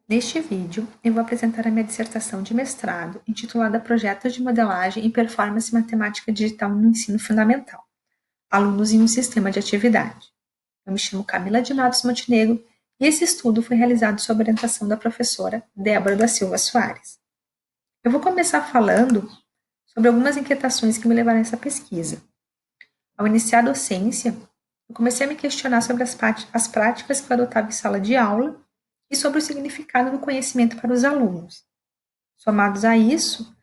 Neste vídeo, eu vou apresentar a minha dissertação de mestrado, intitulada Projetos de Modelagem e Performance Matemática Digital no Ensino Fundamental, alunos em um sistema de atividade. Eu me chamo Camila de Matos Montenegro e esse estudo foi realizado sob orientação da professora Débora da Silva Soares. Eu vou começar falando sobre algumas inquietações que me levaram a essa pesquisa. Ao iniciar a docência, eu comecei a me questionar sobre as práticas que eu adotava em sala de aula e sobre o significado do conhecimento para os alunos. Somados a isso,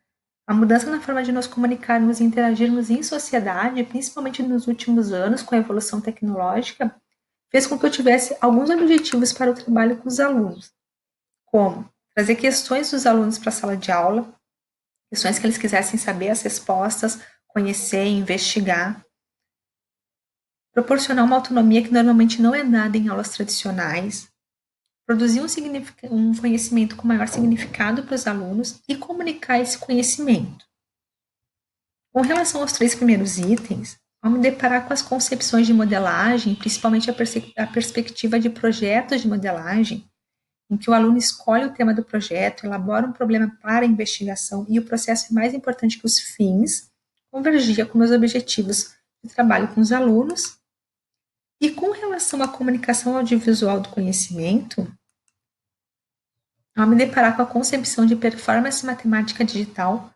a mudança na forma de nos comunicarmos e interagirmos em sociedade, principalmente nos últimos anos com a evolução tecnológica, fez com que eu tivesse alguns objetivos para o trabalho com os alunos, como trazer questões dos alunos para a sala de aula, questões que eles quisessem saber as respostas, conhecer, investigar, proporcionar uma autonomia que normalmente não é dada em aulas tradicionais, produzir um conhecimento com maior significado para os alunos e comunicar esse conhecimento. Com relação aos 3 primeiros itens, ao me deparar com as concepções de modelagem, principalmente a perspectiva de projetos de modelagem, em que o aluno escolhe o tema do projeto, elabora um problema para a investigação e o processo é mais importante que os fins, convergia com meus objetivos de trabalho com os alunos. E com relação à comunicação audiovisual do conhecimento, ao me deparar com a concepção de performance matemática digital,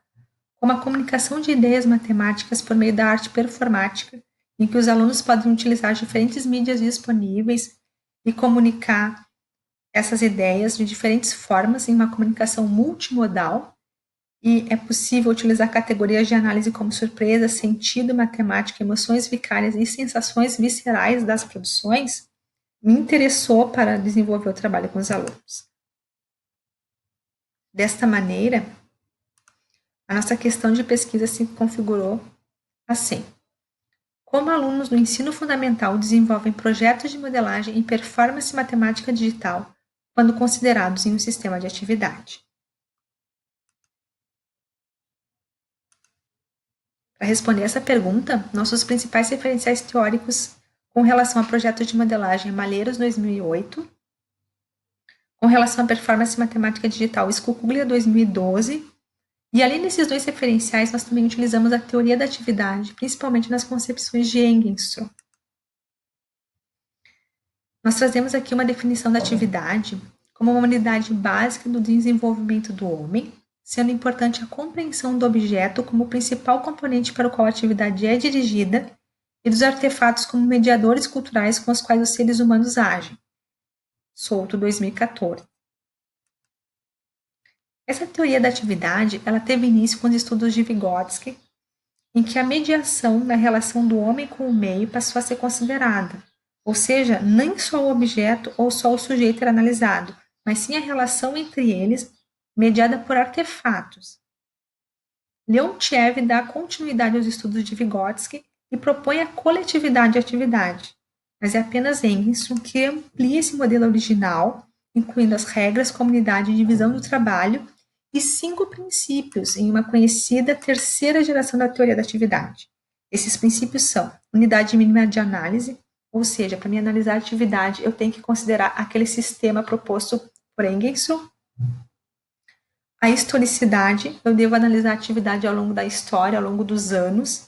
como a comunicação de ideias matemáticas por meio da arte performática, em que os alunos podem utilizar diferentes mídias disponíveis e comunicar essas ideias de diferentes formas em uma comunicação multimodal, e é possível utilizar categorias de análise como surpresa, sentido, matemática, emoções vicárias e sensações viscerais das produções, me interessou para desenvolver o trabalho com os alunos. Desta maneira, a nossa questão de pesquisa se configurou assim: como alunos do ensino fundamental desenvolvem projetos de modelagem e performance matemática digital quando considerados em um sistema de atividade? Para responder essa pergunta, nossos principais referenciais teóricos com relação a projetos de modelagem é Malheiros 2008, com relação à performance matemática digital Scucuglia 2012, e além desses 2 referenciais, nós também utilizamos a teoria da atividade, principalmente nas concepções de Engström. Nós trazemos aqui uma definição da atividade como uma unidade básica do desenvolvimento do homem, sendo importante a compreensão do objeto como principal componente para o qual a atividade é dirigida e dos artefatos como mediadores culturais com os quais os seres humanos agem. Souto, 2014. Essa teoria da atividade, ela teve início com os estudos de Vygotsky, em que a mediação na relação do homem com o meio passou a ser considerada, ou seja, nem só o objeto ou só o sujeito era analisado, mas sim a relação entre eles, mediada por artefatos. Leontiev dá continuidade aos estudos de Vygotsky e propõe a coletividade de atividade, mas é apenas Engström que amplia esse modelo original, incluindo as regras, comunidade e divisão do trabalho, e 5 princípios em uma conhecida terceira geração da teoria da atividade. Esses princípios são unidade mínima de análise, ou seja, para me analisar a atividade, eu tenho que considerar aquele sistema proposto por Engström. A historicidade, eu devo analisar a atividade ao longo da história, ao longo dos anos.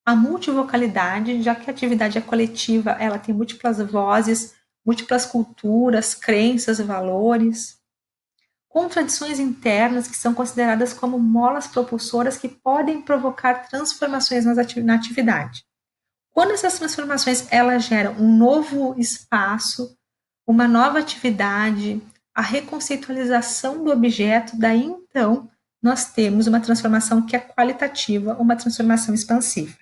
A multivocalidade, já que a atividade é coletiva, ela tem múltiplas vozes, múltiplas culturas, crenças, valores. Contradições internas, que são consideradas como molas propulsoras que podem provocar transformações na atividade. Quando essas transformações elas geram um novo espaço, uma nova atividade, a reconceitualização do objeto, daí então nós temos uma transformação que é qualitativa, uma transformação expansiva.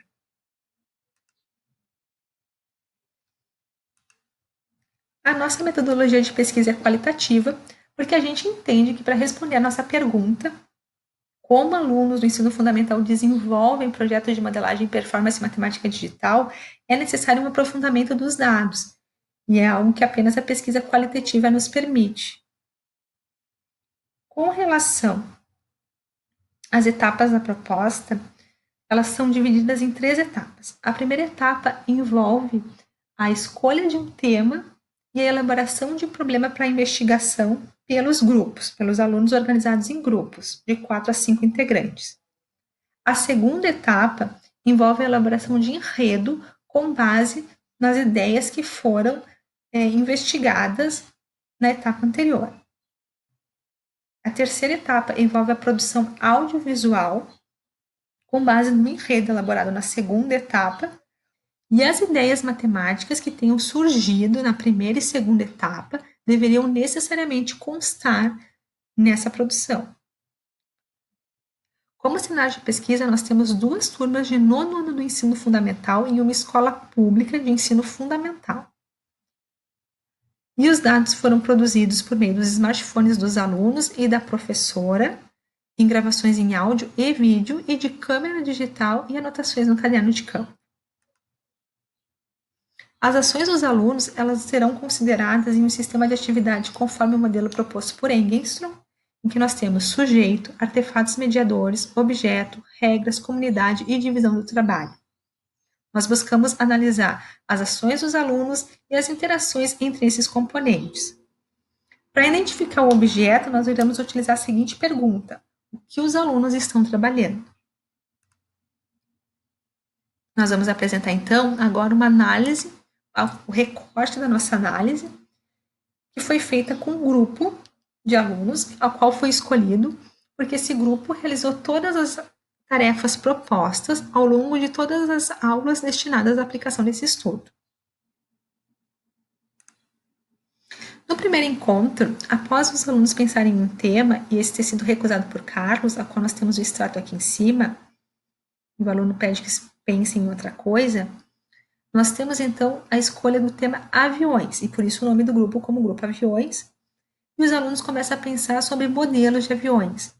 A nossa metodologia de pesquisa é qualitativa, porque a gente entende que para responder a nossa pergunta, como alunos do ensino fundamental desenvolvem projetos de modelagem e performance matemática digital, é necessário um aprofundamento dos dados, e é algo que apenas a pesquisa qualitativa nos permite. Com relação às etapas da proposta, elas são divididas em 3 etapas. A primeira etapa envolve a escolha de um tema e a elaboração de um problema para investigação pelos grupos, pelos alunos organizados em grupos, de 4 a 5 integrantes. A segunda etapa envolve a elaboração de enredo com base nas ideias que foram investigadas na etapa anterior. A terceira etapa envolve a produção audiovisual com base no enredo elaborado na segunda etapa e as ideias matemáticas que tenham surgido na primeira e segunda etapa deveriam necessariamente constar nessa produção. Como cenário de pesquisa, nós temos 2 turmas de nono ano do ensino fundamental em uma escola pública de ensino fundamental. E os dados foram produzidos por meio dos smartphones dos alunos e da professora, em gravações em áudio e vídeo e de câmera digital e anotações no caderno de campo. As ações dos alunos, elas serão consideradas em um sistema de atividade conforme o modelo proposto por Engström, em que nós temos sujeito, artefatos mediadores, objeto, regras, comunidade e divisão do trabalho. Nós buscamos analisar as ações dos alunos e as interações entre esses componentes. Para identificar o objeto, nós iremos utilizar a seguinte pergunta: o que os alunos estão trabalhando? Nós vamos apresentar, então, agora uma análise, o recorte da nossa análise, que foi feita com um grupo de alunos, ao qual foi escolhido, porque esse grupo realizou todas as tarefas propostas ao longo de todas as aulas destinadas à aplicação desse estudo. No primeiro encontro, após os alunos pensarem em um tema, e esse ter sido recusado por Carlos, a qual nós temos o extrato aqui em cima, e o aluno pede que pense em outra coisa, nós temos então a escolha do tema aviões, e por isso o nome do grupo como Grupo Aviões, e os alunos começam a pensar sobre modelos de aviões.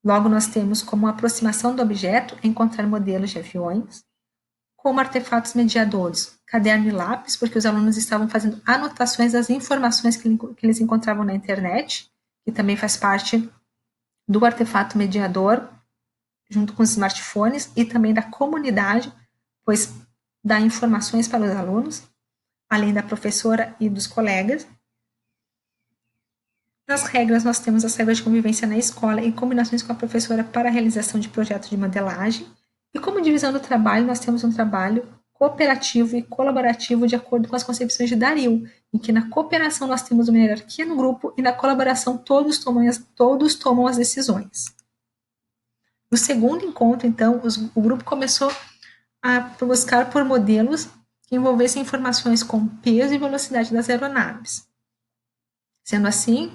Logo, nós temos como aproximação do objeto encontrar modelos de aviões, como artefatos mediadores, caderno e lápis, porque os alunos estavam fazendo anotações das informações que eles encontravam na internet, que também faz parte do artefato mediador, junto com os smartphones, e também da comunidade, pois dá informações para os alunos, além da professora e dos colegas. Nas regras, nós temos as regras de convivência na escola em combinações com a professora para a realização de projetos de modelagem. E como divisão do trabalho, nós temos um trabalho cooperativo e colaborativo de acordo com as concepções de Daryl, em que na cooperação nós temos uma hierarquia no grupo e na colaboração todos tomam as decisões. No segundo encontro, então, o grupo começou a buscar por modelos que envolvessem informações como peso e velocidade das aeronaves. Sendo assim,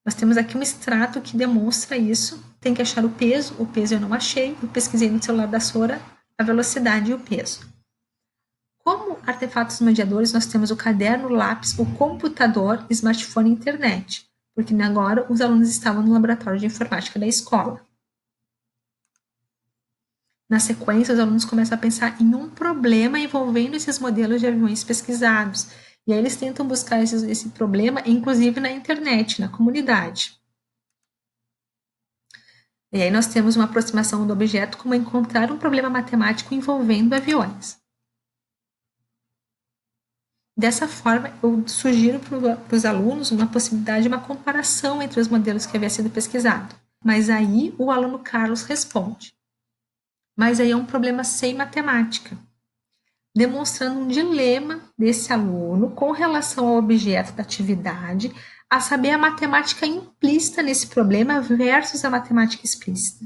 nós temos aqui um extrato que demonstra isso. Tem que achar o peso eu não achei, eu pesquisei no celular da Sora a velocidade e o peso. Como artefatos mediadores, nós temos o caderno, o lápis, o computador, smartphone e internet, porque agora os alunos estavam no laboratório de informática da escola. Na sequência, os alunos começam a pensar em um problema envolvendo esses modelos de aviões pesquisados. E aí eles tentam buscar esse problema, inclusive na internet, na comunidade. E aí nós temos uma aproximação do objeto como encontrar um problema matemático envolvendo aviões. Dessa forma, eu sugiro para os alunos uma possibilidade de uma comparação entre os modelos que havia sido pesquisado. Mas aí o aluno Carlos responde: mas aí é um problema sem matemática, demonstrando um dilema desse aluno com relação ao objeto da atividade, a saber a matemática implícita nesse problema versus a matemática explícita.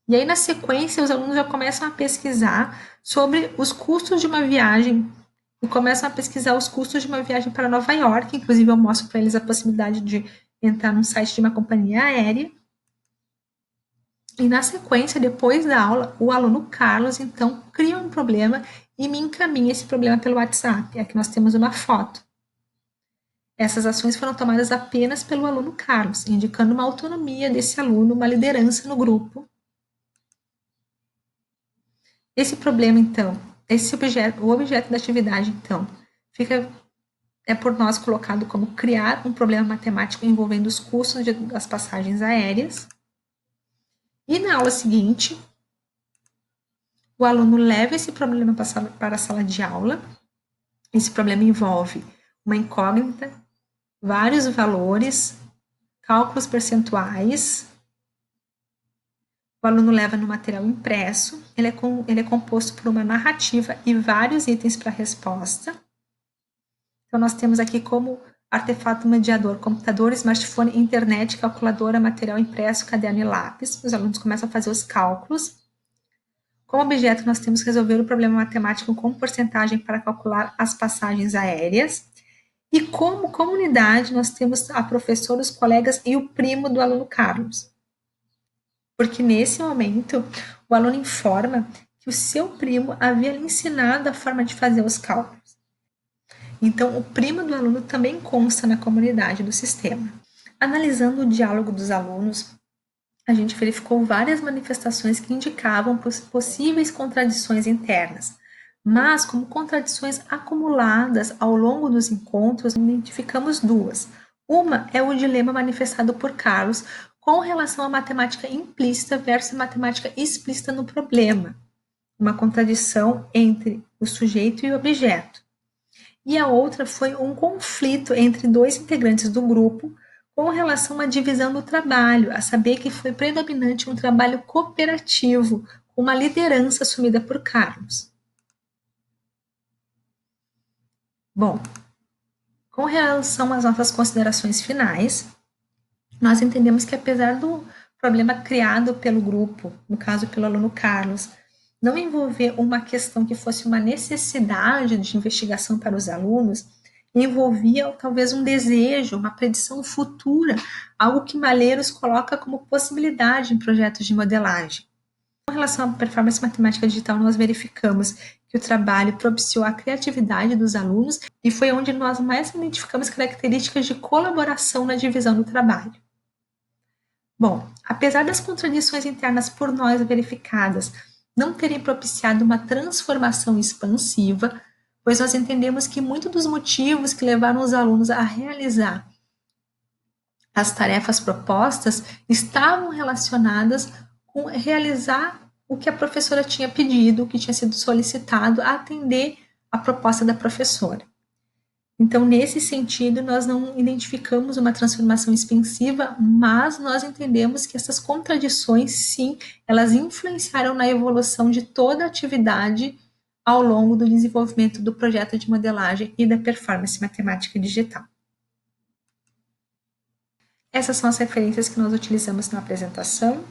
E aí, na sequência, os alunos já começam a pesquisar sobre os custos de uma viagem e começam a pesquisar os custos de uma viagem para Nova York. Inclusive, eu mostro para eles a possibilidade de entrar num site de uma companhia aérea. E na sequência, depois da aula, o aluno Carlos, então, cria um problema e me encaminha esse problema pelo WhatsApp. Aqui nós temos uma foto. Essas ações foram tomadas apenas pelo aluno Carlos, indicando uma autonomia desse aluno, uma liderança no grupo. Esse problema, então, o objeto da atividade, então, é por nós colocado como criar um problema matemático envolvendo os custos das passagens aéreas. E na aula seguinte, o aluno leva esse problema para a sala de aula Esse problema envolve uma incógnita, vários valores, cálculos percentuais. O aluno leva no material impresso, ele é composto por uma narrativa e vários itens para a resposta. Então, nós temos aqui como artefato mediador, computador, smartphone, internet, calculadora, material impresso, caderno e lápis. Os alunos começam a fazer os cálculos. Como objeto, nós temos que resolver o problema matemático com porcentagem para calcular as passagens aéreas. E como comunidade, nós temos a professora, os colegas e o primo do aluno Carlos. Porque nesse momento, o aluno informa que o seu primo havia lhe ensinado a forma de fazer os cálculos. Então, o primo do aluno também consta na comunidade do sistema. Analisando o diálogo dos alunos, a gente verificou várias manifestações que indicavam possíveis contradições internas, mas como contradições acumuladas ao longo dos encontros, identificamos duas. Uma é o dilema manifestado por Carlos com relação à matemática implícita versus a matemática explícita no problema, uma contradição entre o sujeito e o objeto. E a outra foi um conflito entre dois integrantes do grupo com relação à divisão do trabalho, a saber que foi predominante um trabalho cooperativo, com uma liderança assumida por Carlos. Bom, com relação às nossas considerações finais, nós entendemos que apesar do problema criado pelo grupo, no caso pelo aluno Carlos, não envolver uma questão que fosse uma necessidade de investigação para os alunos, envolvia talvez um desejo, uma predição futura, algo que Malheiros coloca como possibilidade em projetos de modelagem. Com relação à performance matemática digital, nós verificamos que o trabalho propiciou a criatividade dos alunos e foi onde nós mais identificamos características de colaboração na divisão do trabalho. Bom, apesar das contradições internas por nós verificadas não terem propiciado uma transformação expansiva, pois nós entendemos que muitos dos motivos que levaram os alunos a realizar as tarefas propostas estavam relacionadas com realizar o que a professora tinha pedido, o que tinha sido solicitado, a atender a proposta da professora. Então, nesse sentido, nós não identificamos uma transformação expansiva, mas nós entendemos que essas contradições, sim, elas influenciaram na evolução de toda a atividade ao longo do desenvolvimento do projeto de modelagem e da performance matemática digital. Essas são as referências que nós utilizamos na apresentação.